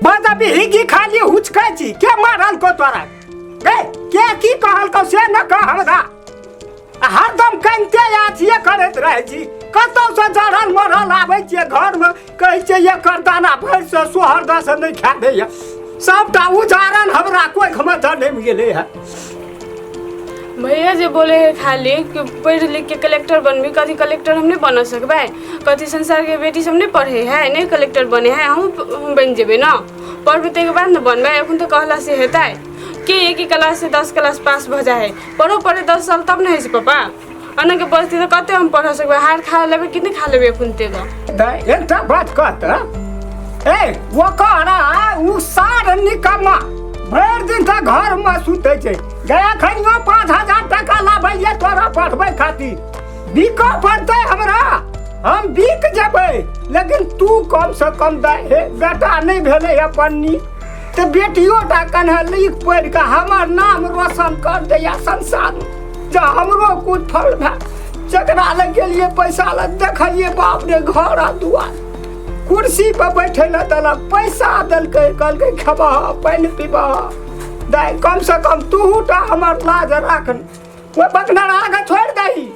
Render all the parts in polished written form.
बता भी की खाली हुचकै छी के मारल को तोरा ए के की कहल को से न कह हमरा हरदम कनते आथिए करैत रहै छी कतौ से जड़ल मरल आबै छियै घर में कहै छै ये करदाना भर से सोहर दस नहीं खा दैया सबटा उजारन हमरा कोई खमत नहीं गेले है। भैया जे बोले है खाली कि पढ़ लिख के कलेक्टर बनबी कथी कलेक्टर हम नहीं बन सकबै कथी संसार के बेटी सब नहीं पढ़े है नहीं कलेक्टर बने है हम बन जेबे ना पढ़बे के बाद न बनबै एखन तो कहला से हेतै कि एक ही क्लास से 10 क्लास पास भ जाए पढ़ो पढ़े 10 साल तब नहीं है पापा अन्ना के बस्ती तो कते हम पढ़ सकबै हार खा लेबे कितने खा लेबे एखन ते एकटा बात कहत ए वो कहना उ सार निकम्मा भर दिन तक घर में सुते छै गया खनियो 5000 टका लाबैया तोरा पढ़बै खातिर बिको पड़तै हमरा हम बिक जेबै लेकिन तू कम से कम दे हे बेटा नहीं भेले है पन्नी तो बेटियों टा कन्हे लिख पढ़ के हमर नाम रोशन कर दैया संसार जा हमरो कुछ फल भे जकरा लग गेलिए पैसा लग देखलिए बाप रे घर आ दुआर कुर्सी पर बैठे ला देलक पैसा देलकै कहलकै खबह पानि पीबह दाई कम से कम तू टा हमर लाज राख वो बकनरा के छोड़ दही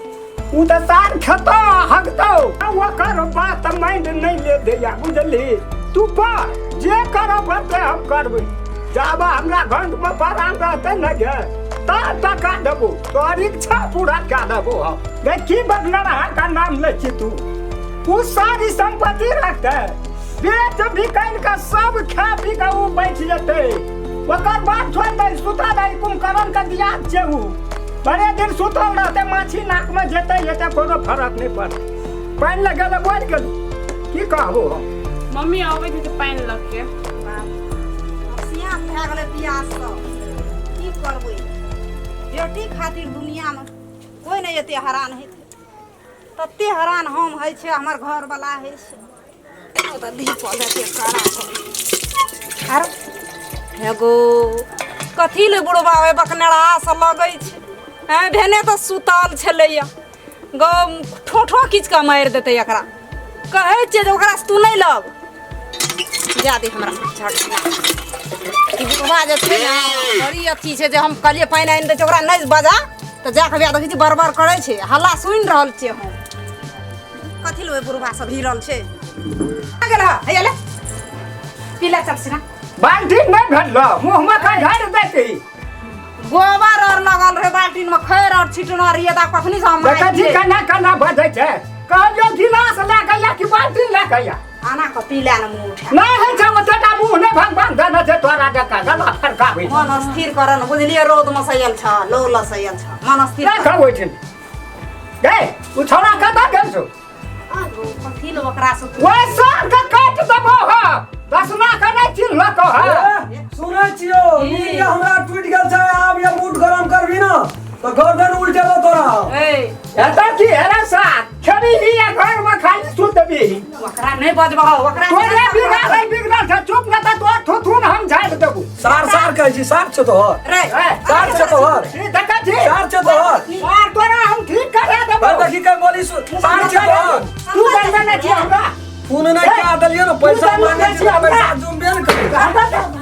उ तो सार खेतो हगतो ओकर बात माइंड नहीं ले दैया बुझली तू पढ़ जे करो पड़ते हम करबै जाबा हमरा घंट में परान रहते न गे ता टका देबो तोर इच्छा पूरा कर देबो हम देखी बकनरा का नाम ले छी तू सारी संपत्ति रखते बेच बिकन का सब खा पी के उ बैठ जते ओकर बाद छोड़ दे सुता दे कुमकरण का दिया जेहू बड़े दिन सुतल रहते माछी नाक में जेते येते कोनो फर्क नहीं पड़े पानी लगल बढ़ गेल की कहबो मम्मी आवे थी तो पानी लग के सिया भए गेलै पियास सब की करबै बेटी खातिर दुनिया में कोई नहीं एते हैरान है तते हैरान हम है छे हमर घर वाला है छे त दी पौधा के करा अरे हेगो कथी ले बुढ़वा है बकनेड़ा से लगै छे हैं भेने तो सुतल छलैया ग ठोठो किच का मार देते एकरा कहै छे जे ओकरा से तू नहीं लब जा दे हमरा झट ई बुढ़वा जे छे ना बड़ी अथी छे जे हम कहलिए पानी आइन दे ओकरा नहीं बजा तो जाके बिया देखी बरबर करे छे हल्ला सुन रहल छे हम कथी ले बुढ़वा सब हिरल छे आ गेल है ले पीला चल सिना बाल्टी में भरलो मुंह में का झाड़ देती गोबर और लगल रहे बाल्टी में खैर और छिटना रहिए ता कखनी से हम देखा जी कना बजे छे कहलियो गिलास ले के या कि बाल्टी ले के या आना को पीला न मुंह उठा नहीं है छ ओतटा मुंह ने भगवान देना छे तोरा जका गला फरकाबे मन स्थिर कर न बुझलिए रोद में सयल छ लोल सयल छ मन स्थिर क्या खाओ छे गे उ छोरा कता गेल छो आगो कथी ले ओकरा से ओए सर का काट दबो ह दसना कने चिन्ह लको ह सुनै छियो मीडिया हमरा ट्वीट गेल छै आब ये मूड गरम करबी न तो गर्दन उल्टेबो तोरा ए एता की हेरा साथ छड़ी ही घर में खाली सुतबी ओकरा नहीं बजबो ओकरा तोरे बिगड़ा छ चुप न त तो थुथुन हम झाड़ देबो सार कहै छी सार छ तोहर रे सार छ तोहर ई देखा छी सार छ तोहर और तोरा हम ठीक करा देबो पर देखी के बोली सार छ तोहर तू जानबे न छी हमरा फोन नहीं क्या दलियो न पैसा मांगे छी पैसा तुम बेन कर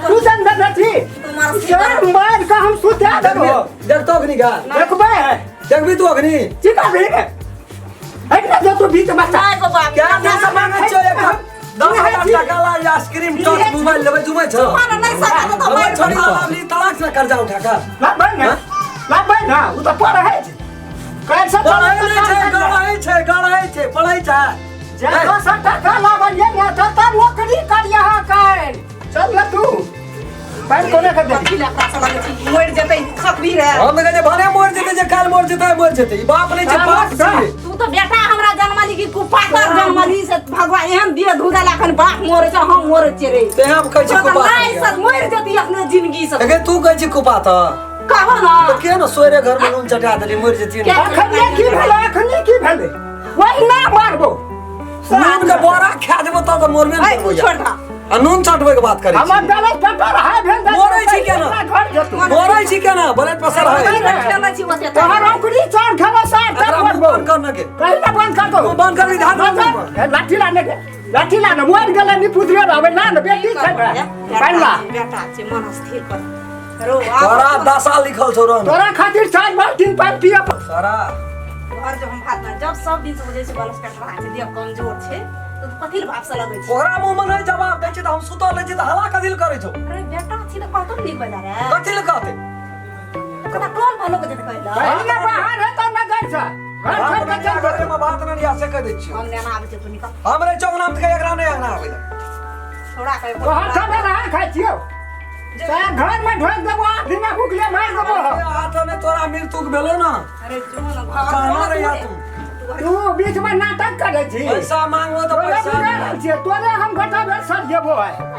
तू जानबे न छी तुम्हारा सर मार का हम सुता देबो देख तो अग्नि का देखबे देखबी तू अग्नि चिका भी है ना जो तू बीच में काय को बाप क्या पैसा मांगे छ एक 10,000 टका ला आइसक्रीम टच मोबाइल लेबे जुमै छ माने नहीं सकत तो मैं छोड़ी अभी तलाक से कर्जा उठा का लाभ ना उ तो पढ़ है कैसे गढ़ै छै पढ़ै छै ज्यादा सट्टा का लाभ ये ना तो नौकरी कर यहां कर चल ले तू पैन कोने कर दे पीला पासा लगे छी मोर जते खपी रे हम कहै भने मोर जेते जे काल मोर जेते ई बाप नहीं छै बाप छै तू तो बेटा हमरा जन्मली की कुपातर जन्मली से भगवान एहन दिए धुदा लाखन बाप मोरे छ हम मोरे छ रे ते हम कहै छी कुपातर नहीं सर मोर जती अपने जिंदगी से देखे तू कहै छी कुपातर कहबो ना तो के न सोरे घर में नून चटा देली मोर जेती अखनी की भेले वही ना मारबो नून के बोरा खा देबो त मोर में तू छोड़ दा आ नून चटबै के बात करै छी हमर गलत पेपर है भेल मोरै छी केना घर जतू मोरै छी केना ब्लड प्रेशर है खेलै छी ओते तोहर नौकरी चढ़ खबा साथ बंद कर न के कहीं ना बंद कर दो बंद कर धान लाठी लाने के लाठी ला न मोर गेले नि पुत्रियो रहबे ना न बेटी छै पाइला बेटा छै मन स्थिर कर रो तोरा 10 साल लिखल छौ रे तोरा खातिर चार बाल्टीन पानी पिए सारा घर जो हम भात में जब सब दिन से वजह से बलस कट रहा है देह कमजोर छै तो कथि ल भाप से लगै छै ओकरा मुंह में नहीं जवाब दै छै त हम सुतल रहै छी त हला कथि ल करै छौ अरे बेटा छी त कहतो नीक बजा रे कथि ल कहते कता कोन भलो के देत कहला पहिले बाहर है त न गई छ घर छोड़ के चल घर में बात नहीं आ सके दै छी हम ने ना आबै छै तू निकल हमरे चौक नाम के एकरा नहीं आना आबै छोड़ा के कहां छ ना खाइ छियो ता घर में ढोक देबो आधी में भूखले मार देबो हाथ में तोरा मृत्यु भेलो ना अरे जो न कहां रे या तू बीच में नाटक करे छी पैसा मांगो तो पैसा तोरे हम घटा बेर सर देबो है